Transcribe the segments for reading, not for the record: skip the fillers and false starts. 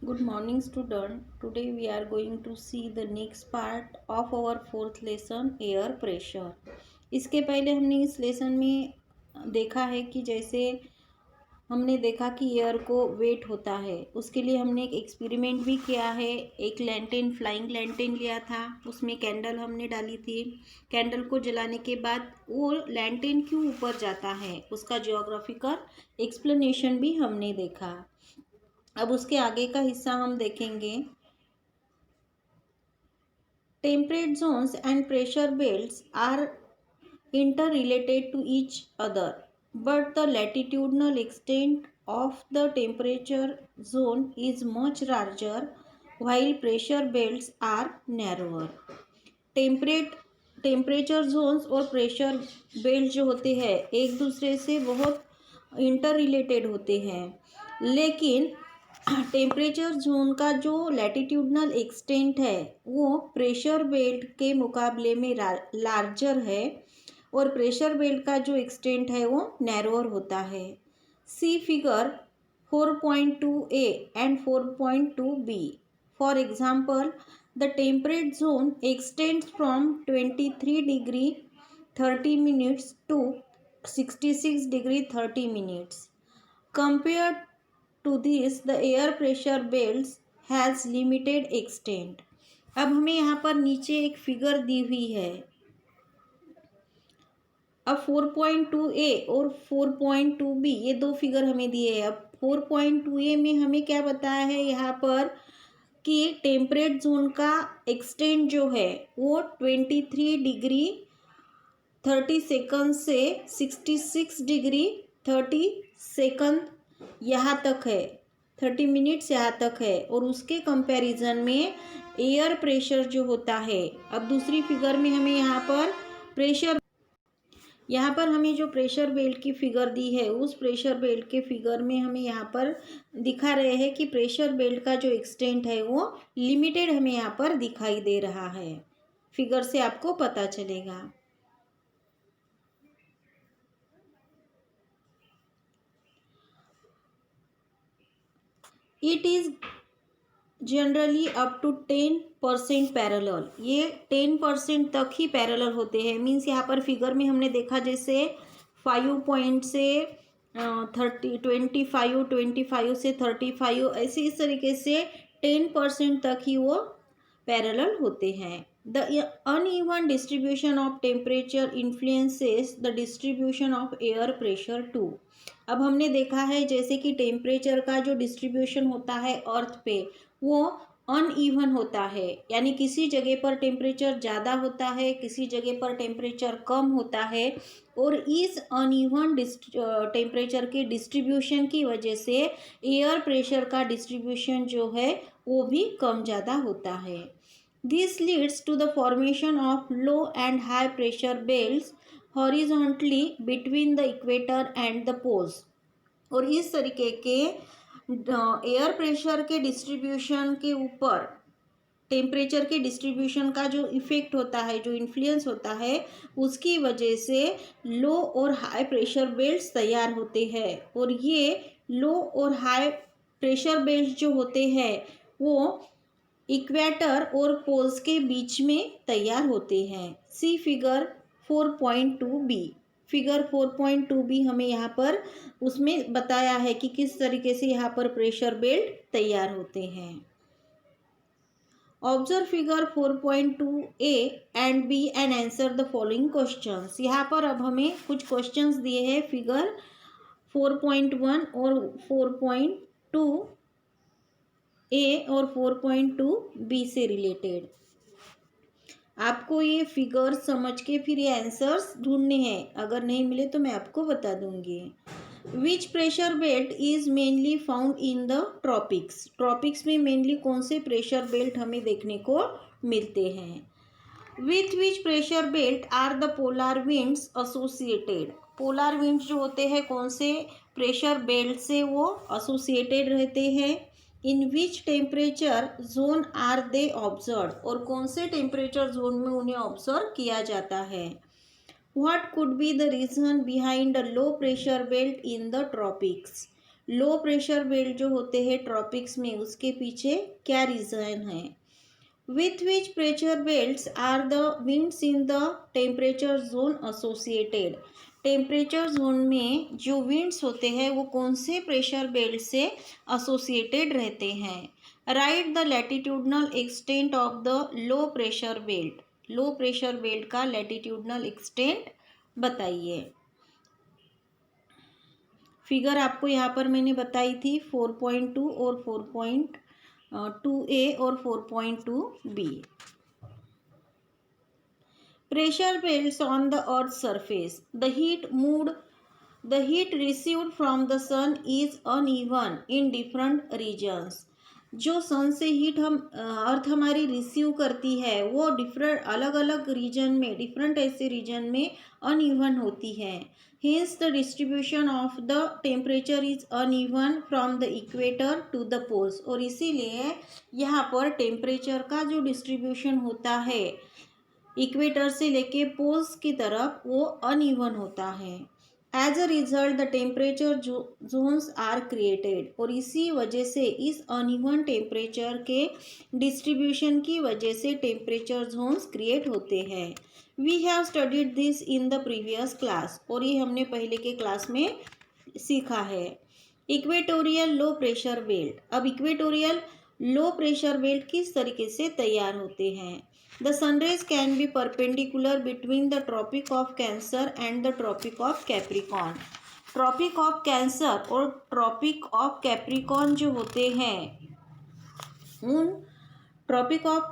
Good morning student. Today we are going to see the next part of our fourth lesson air pressure. इसके पहले हमने इस lesson में देखा है कि जैसे हमने देखा कि एयर को वेट होता है, उसके लिए हमने एक एक्सपेरिमेंट भी किया है। एक लैंटेन फ्लाइंग लैंटेन लिया था, उसमें कैंडल हमने डाली थी। कैंडल को जलाने के बाद वो लैंटेन क्यों ऊपर जाता है उसका जियोग्राफिकल एक्सप्लेनेशन भी हमने देखा। अब उसके आगे का हिस्सा हम देखेंगे। Temperate zones and pressure belts are interrelated to each other, but the latitudinal extent of the temperature zone is much larger while pressure belts are narrower. Temperate temperature zones और प्रेशर बेल्ट जो होते हैं एक दूसरे से बहुत inter related होते हैं, लेकिन टेम्परेचर जोन का जो लैटिट्यूडनल एक्सटेंट है वो प्रेशर बेल्ट के मुकाबले में लार्जर है और प्रेशर बेल्ट का जो एक्सटेंट है वो नैरोअर होता है। See figure 4.2a and 4.2b। For example, the temperate zone extends from 23 degree 30 minutes to 66 degree 30 minutes. Compared to this, the air pressure belts has limited extent. अब हमें यहाँ पर नीचे एक फिगर दी हुई है। अब 4.2a और 4.2b ये दो फिगर हमें दिए हैं। अब 4.2a में हमें क्या बताया है यहाँ पर कि टेम्परेट जोन का एक्सटेंट जो है वो 23 डिग्री 30 सेकंड से 66 डिग्री 30 सेकंड यहाँ तक है, 30 मिनट्स यहाँ तक है। और उसके कंपैरिजन में एयर प्रेशर जो होता है, अब दूसरी फिगर में हमें यहाँ पर हमें जो प्रेशर बेल्ट की फिगर दी है उस प्रेशर बेल्ट के फिगर में हमें यहाँ पर दिखा रहे हैं कि प्रेशर बेल्ट का जो एक्सटेंट है वो लिमिटेड हमें यहाँ पर दिखाई दे रहा है। फिगर से आपको पता चलेगा। It is generally up to 10% parallel. ये 10% तक ही पैरेलल होते हैं। मीन्स यहाँ पर फिगर में हमने देखा जैसे 5 पॉइंट से 25 से 35 ऐसे इस तरीके से 10% तक ही वो पैरेलल होते हैं। The uneven distribution of temperature influences the distribution of air pressure too. अब हमने देखा है जैसे कि टेम्परेचर का जो डिस्ट्रीब्यूशन होता है अर्थ पे वो अनइवन होता है, यानी किसी जगह पर टेम्परेचर ज़्यादा होता है, किसी जगह पर टेम्परेचर कम होता है। और इस अनइवन टेम्परेचर के डिस्ट्रीब्यूशन की वजह से एयर प्रेशर का डिस्ट्रीब्यूशन जो है वो भी कम ज़्यादा होता है। This leads to the formation of low and high pressure belts horizontally between the equator and the poles. और इस तरीके के एयर प्रेशर के डिस्ट्रीब्यूशन के ऊपर टेम्परेचर के डिस्ट्रीब्यूशन का जो इफ़ेक्ट होता है, जो इन्फ्लुएंस होता है, उसकी वजह से लो और हाई प्रेशर बेल्ट्स तैयार होते हैं। और ये लो और हाई प्रेशर बेल्ट्स जो होते हैं वो इक्वेटर और पोल्स के बीच में तैयार होते हैं। सी फिगर 4.2b। फिगर 4.2b हमें यहाँ पर उसमें बताया है कि किस तरीके से यहाँ पर प्रेशर बेल्ट तैयार होते हैं। Observe figure 4.2a and B and answer the following questions. यहाँ पर अब हमें कुछ क्वेश्चंस दिए हैं फिगर 4.1 और 4.2a और 4.2b से रिलेटेड। आपको ये फिगर समझ के फिर ये आंसर्स ढूंढने हैं, अगर नहीं मिले तो मैं आपको बता दूंगी। Which pressure belt is mainly found in the tropics. Tropics में मेनली कौन से प्रेशर बेल्ट हमें देखने को मिलते हैं। With which pressure belt are the polar winds associated. Polar winds जो होते हैं कौन से प्रेशर बेल्ट से वो एसोसिएटेड रहते हैं। In which temperature zone are they observe. और कौन से टेम्परेचर जोन में उन्हें ऑब्जर्व किया जाता है। What could be the reason behind a low pressure belt in the tropics? Low pressure belt जो होते हैं ट्रॉपिक्स में, उसके पीछे क्या रीज़न है? With which pressure belts are the winds in the temperature zone associated? Temperature zone में जो विंड्स होते हैं वो कौन से प्रेशर बेल्ट से एसोसिएटेड रहते हैं? Right the latitudinal extent of the low pressure belt. Low pressure belt का लैटिट्यूडनल एक्सटेंट बताइए। फिगर आपको यहाँ पर मैंने बताई थी 4.2 और 4.2a और 4.2b। Pressure belts on the Earth's surface. The heat received from the sun is uneven in different regions. जो सन से हीट अर्थ हमारी रिसीव करती है वो डिफरेंट अलग अलग रीजन में, डिफरेंट ऐसे रीजन में अनइवन होती है। Hence the distribution of the temperature is uneven from the equator to the poles. और इसीलिए यहाँ पर टेम्परेचर का जो डिस्ट्रीब्यूशन होता है इक्वेटर से लेके पोल्स की तरफ वो अनइवन होता है। As a result the temperature zones are created. और इसी वजह से, इस अनइवन टेम्परेचर के डिस्ट्रीब्यूशन की वजह से टेम्परेचर जोन्स क्रिएट होते हैं। We have studied this in the previous class. और ये हमने पहले के क्लास में सीखा है। Equatorial low pressure belt. अब इक्वेटोरियल लो प्रेशर बेल्ट किस तरीके से तैयार होते हैं? The sun rays can be perpendicular between the Tropic of Cancer and the Tropic of Capricorn. Tropic of Cancer और Tropic of Capricorn जो होते हैं, उन Tropic of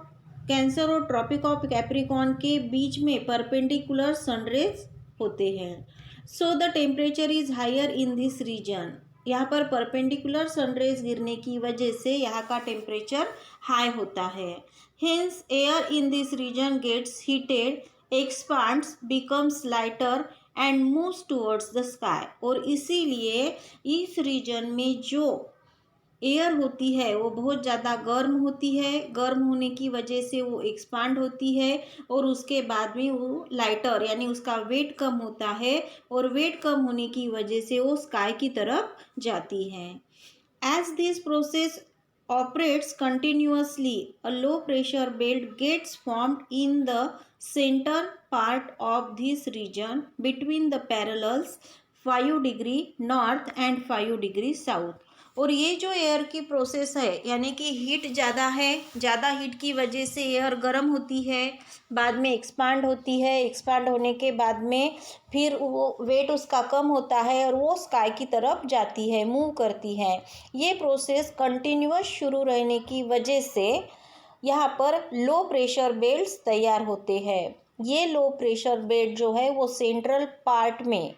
Cancer और Tropic of Capricorn के बीच में perpendicular sun rays होते हैं. So the temperature is higher in this region. यहाँ पर परपेंडिकुलर सनरेज गिरने की वजह से यहाँ का टेम्परेचर हाई होता है। Hence air in this region gets heated, expands, becomes lighter and moves towards the sky. और इसीलिए इस रीजन में जो एयर होती है वो बहुत ज़्यादा गर्म होती है। गर्म होने की वजह से वो एक्सपांड होती है और उसके बाद में वो लाइटर यानी उसका वेट कम होता है और वेट कम होने की वजह से वो स्काई की तरफ जाती है। As this process operates continuously, a low pressure belt gets formed in the center part of this region between the parallels 5 degree north and 5 degree south. और ये जो एयर की प्रोसेस है यानी कि हीट ज़्यादा है, ज़्यादा हीट की वजह से एयर गर्म होती है, बाद में एक्सपांड होती है, एक्सपांड होने के बाद में फिर वो वेट उसका कम होता है और वो स्काई की तरफ जाती है, मूव करती है। ये प्रोसेस कंटिन्यूअस शुरू रहने की वजह से यहाँ पर लो प्रेशर बेल्ट्स तैयार होते हैं। ये लो प्रेशर बेल्ट जो है वो सेंट्रल पार्ट में,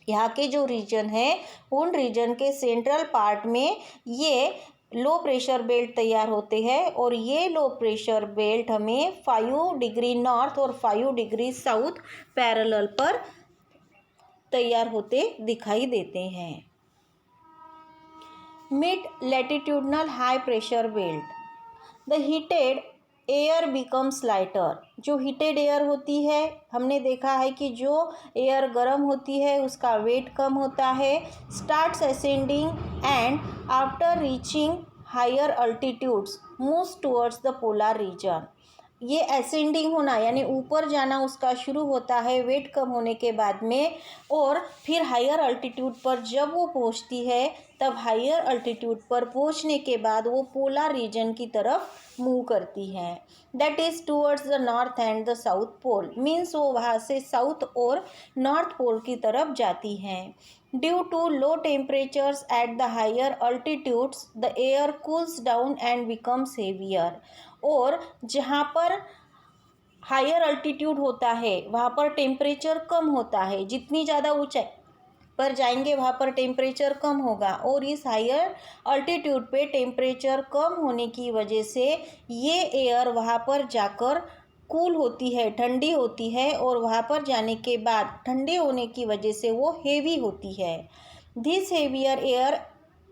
यहाँ के जो रीजन है उन रीजन के सेंट्रल पार्ट में ये लो प्रेशर बेल्ट तैयार होते हैं। और ये लो प्रेशर बेल्ट हमें 5 डिग्री नॉर्थ और 5 डिग्री साउथ पैरेलल पर तैयार होते दिखाई देते हैं। Mid latitudinal high pressure belt. The heated air becomes lighter. जो हीटेड एयर होती है, हमने देखा है कि जो एयर गर्म होती है उसका वेट कम होता है। Starts ascending and after reaching higher altitudes moves towards the polar region. ये असेंडिंग होना यानी ऊपर जाना उसका शुरू होता है वेट कम होने के बाद में, और फिर हायर अल्टीट्यूड पर जब वो पहुंचती है तब हायर अल्टीट्यूड पर पहुंचने के बाद वो पोलर रीजन की तरफ मूव करती है। That is towards the north and the south pole. Means वो वहाँ से साउथ और नॉर्थ पोल की तरफ जाती हैं। Due to low temperatures at the higher altitudes the air cools down and becomes heavier. और जहाँ पर हायर अल्टीट्यूड होता है वहाँ पर टेम्परेचर कम होता है, जितनी ज़्यादा ऊंचाई पर जाएंगे वहाँ पर टेम्परेचर कम होगा। और इस हायर अल्टीट्यूड पे टेम्परेचर कम होने की वजह से ये एयर वहाँ पर जाकर कूल होती है, ठंडी होती है, और वहाँ पर जाने के बाद ठंडे होने की वजह से वो हेवी होती है। This heavier air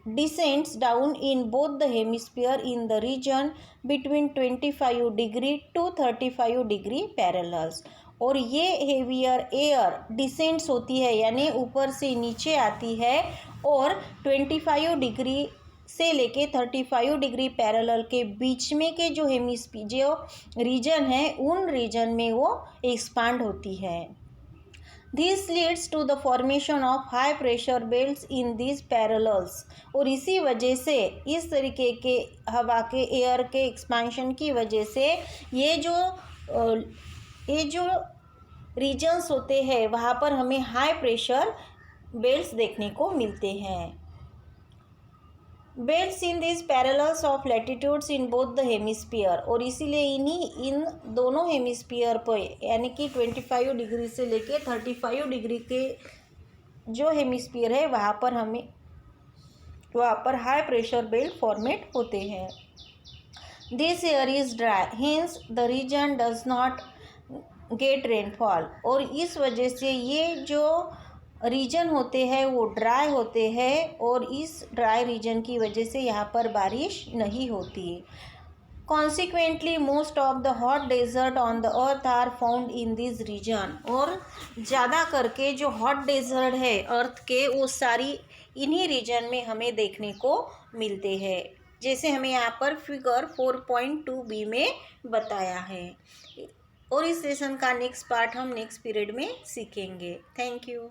descends down in both the hemisphere in the region between 25 degree to 35 degree parallels. और ये हेवियर एयर डिसेंट्स होती है यानी ऊपर से नीचे आती है और 25 डिग्री से लेके 35 डिग्री पैरेलल के बीच में के जो जो रीजन है उन रीजन में वो एक्सपांड होती है। This leads to the formation of high pressure belts in these parallels और इसी वजह से इस तरीके के हवा के एयर के एक्सपेंशन की वजह से ये जो रीजन्स होते हैं वहाँ पर हमें हाई प्रेशर बेल्ट्स देखने को मिलते हैं। Belts in this parallels of latitudes in both the hemisphere और इसीलिए इन दोनों हेमिस्फीयर पर यानी कि 25 डिग्री से लेके 35 डिग्री के जो हेमिस्फीयर है वहाँ पर हाई प्रेशर बेल्ट फॉर्मेट होते हैं। This air is dry hence the region does not get rainfall और इस वजह से ये जो रीजन होते हैं वो ड्राई होते हैं और इस ड्राई रीजन की वजह से यहाँ पर बारिश नहीं होती। Consequently most of the hot desert on the earth are found in this region और ज़्यादा करके जो हॉट डेजर्ट है अर्थ के वो सारी इन्हीं रीजन में हमें देखने को मिलते हैं, जैसे हमें यहाँ पर फिगर 4.2b में बताया है। और इस सेशन का नेक्स्ट पार्ट हम नेक्स्ट पीरियड में सीखेंगे। Thank you.